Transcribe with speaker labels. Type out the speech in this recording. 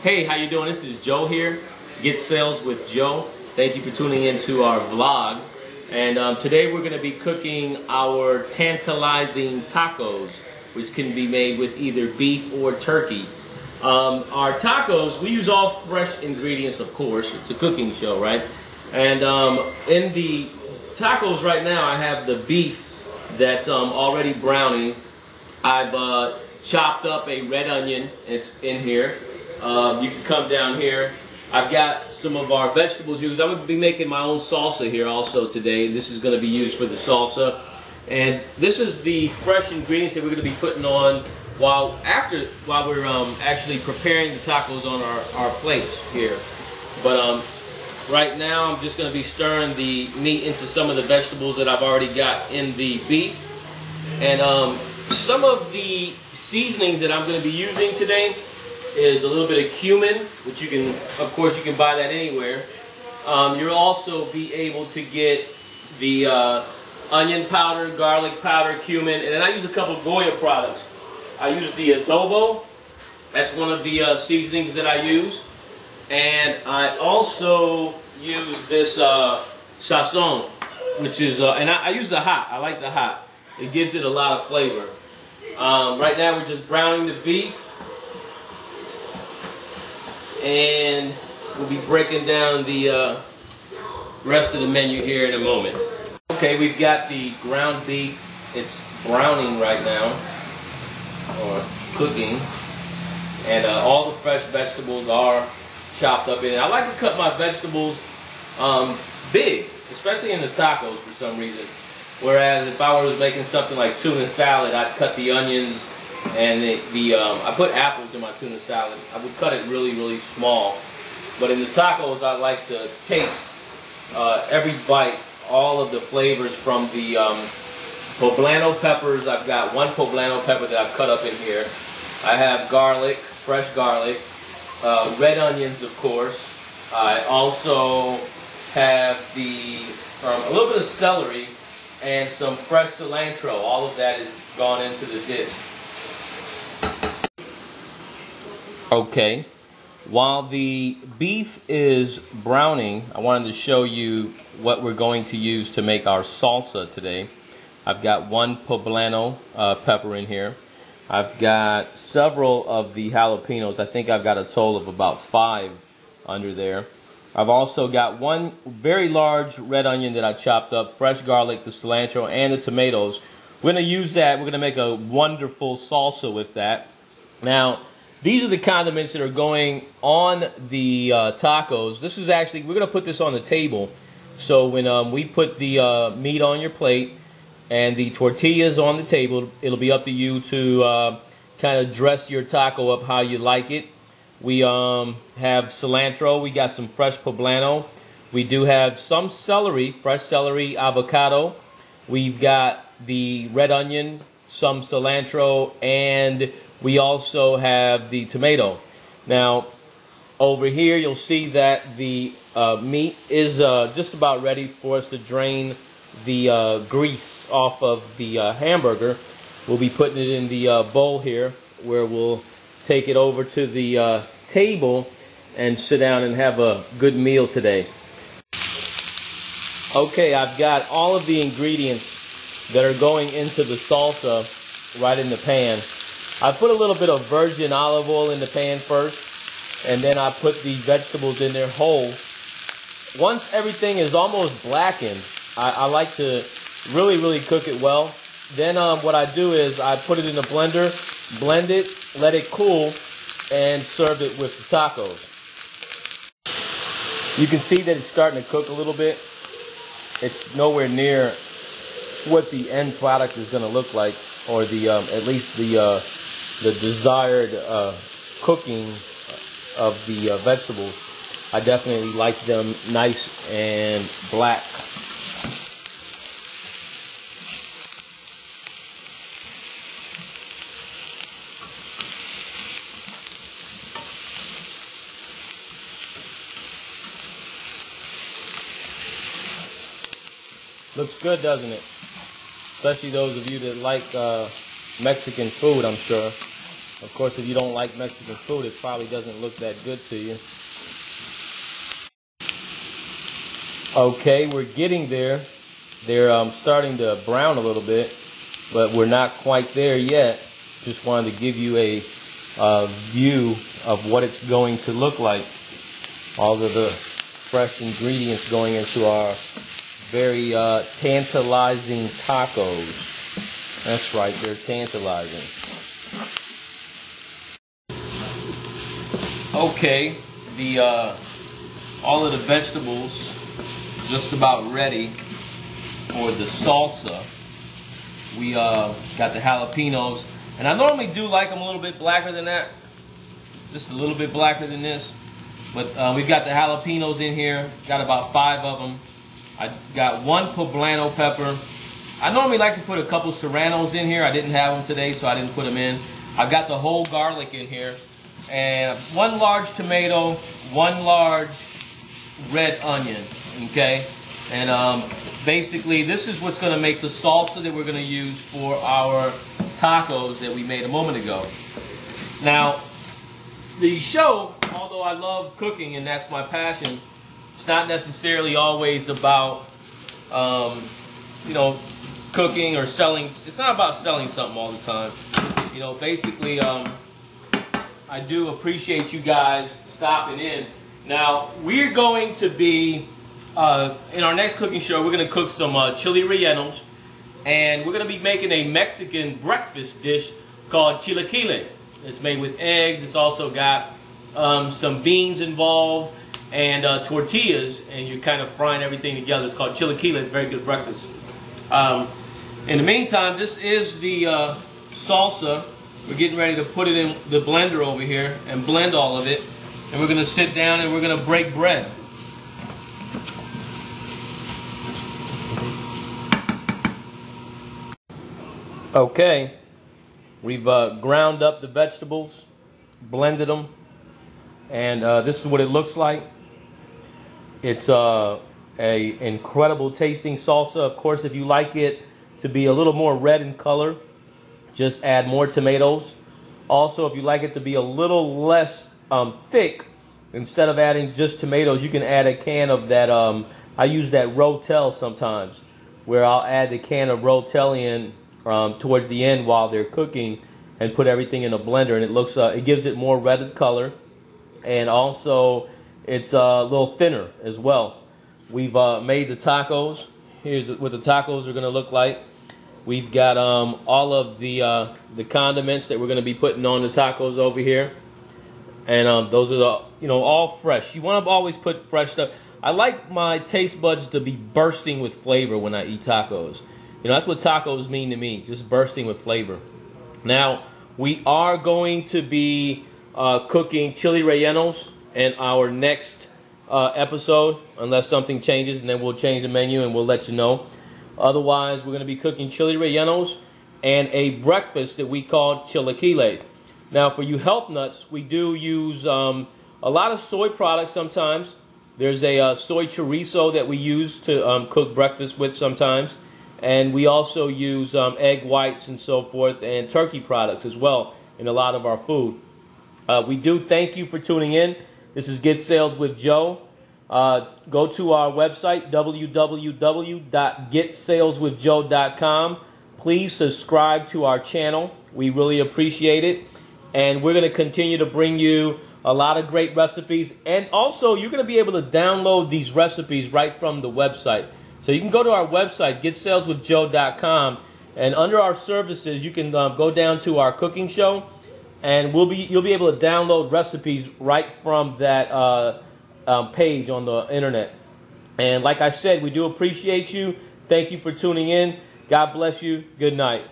Speaker 1: Hey, how you doing? This is Joe here, Get Sales with Joe. Thank you for tuning into our vlog. And today we're going to be cooking our tantalizing tacos, which can be made with either beef or turkey. Our tacos, we use all fresh ingredients, of course. It's a cooking show, right? And in the tacos right now, I have the beef that's already browning. I've chopped up a red onion. It's in here. You can come down here. I've got some of our vegetables here because I'm going to be making my own salsa here also today. This is going to be used for the salsa. And this is the fresh ingredients that we're going to be putting on while we're actually preparing the tacos on our plates here. But right now I'm just going to be stirring the meat into some of the vegetables that I've already got in the beef. And some of the seasonings that I'm going to be using today is a little bit of cumin, which you can, of course, you can buy that anywhere. You'll also be able to get the onion powder, garlic powder, cumin, and then I use a couple of Goya products. I use the adobo. That's one of the seasonings that I use. And I also use this sazon, which is, and I use the hot. I like the hot. It gives it a lot of flavor. Right now we're just browning the beef. And we'll be breaking down the rest of the menu here in a moment. Okay, we've got the ground beef. It's browning right now, or cooking. And all the fresh vegetables are chopped up in it. I like to cut my vegetables big, especially in the tacos for some reason. Whereas if I was making something like tuna salad, I'd cut the onions and I put apples in my tuna salad. I would cut it really, really small. But in the tacos, I like to taste every bite, all of the flavors from the poblano peppers. I've got one poblano pepper that I've cut up in here. I have garlic, fresh garlic, red onions, of course. I also have a little bit of celery and some fresh cilantro. All of that is gone into the dish. Okay, while the beef is browning, I wanted to show you what we're going to use to make our salsa today. I've got one poblano pepper in here. I've got several of the jalapenos. I think I've got a total of about 5 under there. I've also got one very large red onion that I chopped up, fresh garlic, the cilantro, and the tomatoes. We're going to use that. We're going to make a wonderful salsa with that. Now, these are the condiments that are going on the tacos. This is actually, we're going to put this on the table. So when we put the meat on your plate and the tortillas on the table, it'll be up to you to kind of dress your taco up how you like it. We have cilantro. We got some fresh poblano. We do have some celery, fresh celery, avocado. We've got the red onion, some cilantro, and we also have the tomato. Now, over here you'll see that the meat is just about ready for us to drain the grease off of the hamburger. We'll be putting it in the bowl here, where we'll take it over to the table and sit down and have a good meal today. Okay, I've got all of the ingredients that are going into the salsa right in the pan. I put a little bit of virgin olive oil in the pan first, and then I put the vegetables in there whole. Once everything is almost blackened, I like to really, really cook it well. Then what I do is I put it in a blender, blend it, let it cool, and serve it with the tacos. You can see that it's starting to cook a little bit. It's nowhere near what the end product is going to look like, or the at least the desired cooking of the vegetables. I definitely like them nice and black. Looks good, doesn't it? Especially those of you that like Mexican food, I'm sure. Of course, if you don't like Mexican food, it probably doesn't look that good to you. Okay, we're getting there. They're starting to brown a little bit, but we're not quite there yet. Just wanted to give you a view of what it's going to look like. All of the fresh ingredients going into our very tantalizing tacos. That's right, they're tantalizing. Okay, all of the vegetables just about ready for the salsa. We got the jalapenos, and I normally do like them a little bit blacker than that, just a little bit blacker than this. But we've got the jalapenos in here. Got about 5 of them. I got 1 poblano pepper. I normally like to put a couple serranos in here. I didn't have them today, so I didn't put them in. I've got the whole garlic in here, and 1 large tomato, 1 large red onion. Okay, and basically this is what's going to make the salsa that we're going to use for our tacos that we made a moment ago. Now, the show, although I love cooking and that's my passion, it's not necessarily always about you know, cooking or selling. It's not about selling something all the time. You know, basically I do appreciate you guys stopping in. Now, we're going to be in our next cooking show, we're going to cook some chili rellenos, and we're going to be making a Mexican breakfast dish called chilaquiles. It's made with eggs. It's also got some beans involved and tortillas, and you're kind of frying everything together. It's called chilaquiles. Very good breakfast. In the meantime, this is the salsa. We're getting ready to put it in the blender over here and blend all of it, and we're going to sit down and we're going to break bread. Okay, we've ground up the vegetables, blended them, and this is what it looks like. It's a incredible tasting salsa. Of course, if you like it to be a little more red in color, just add more tomatoes. Also, if you like it to be a little less thick, instead of adding just tomatoes, you can add a can of that. I use that Rotel sometimes, where I'll add the can of Rotel in towards the end while they're cooking, and put everything in a blender, and it looks it gives it more red color, and also it's a little thinner as well. We've made the tacos. Here's what the tacos are going to look like. We've got all of the condiments that we're going to be putting on the tacos over here, and those are the all fresh. You want to always put fresh stuff. I like my taste buds to be bursting with flavor when I eat tacos. That's what tacos mean to me, just bursting with flavor. Now, we are going to be cooking chili rellenos in our next episode, unless something changes, and then we'll change the menu and we'll let you know. Otherwise, we're going to be cooking chili rellenos and a breakfast that we call chilaquiles. Now, for you health nuts, we do use a lot of soy products sometimes. There's a soy chorizo that we use to cook breakfast with sometimes. And we also use egg whites and so forth, and turkey products as well in a lot of our food. We do thank you for tuning in. This is Get Sales with Joe. Go to our website, www.getsaleswithjoe.com. Please subscribe to our channel. We really appreciate it. And we're going to continue to bring you a lot of great recipes. And also, you're going to be able to download these recipes right from the website. So you can go to our website, getsaleswithjoe.com, and under our services, you can go down to our cooking show, and you'll be able to download recipes right from that page on the internet. And like I said, we do appreciate you. Thank you for tuning in. God bless you. Good night.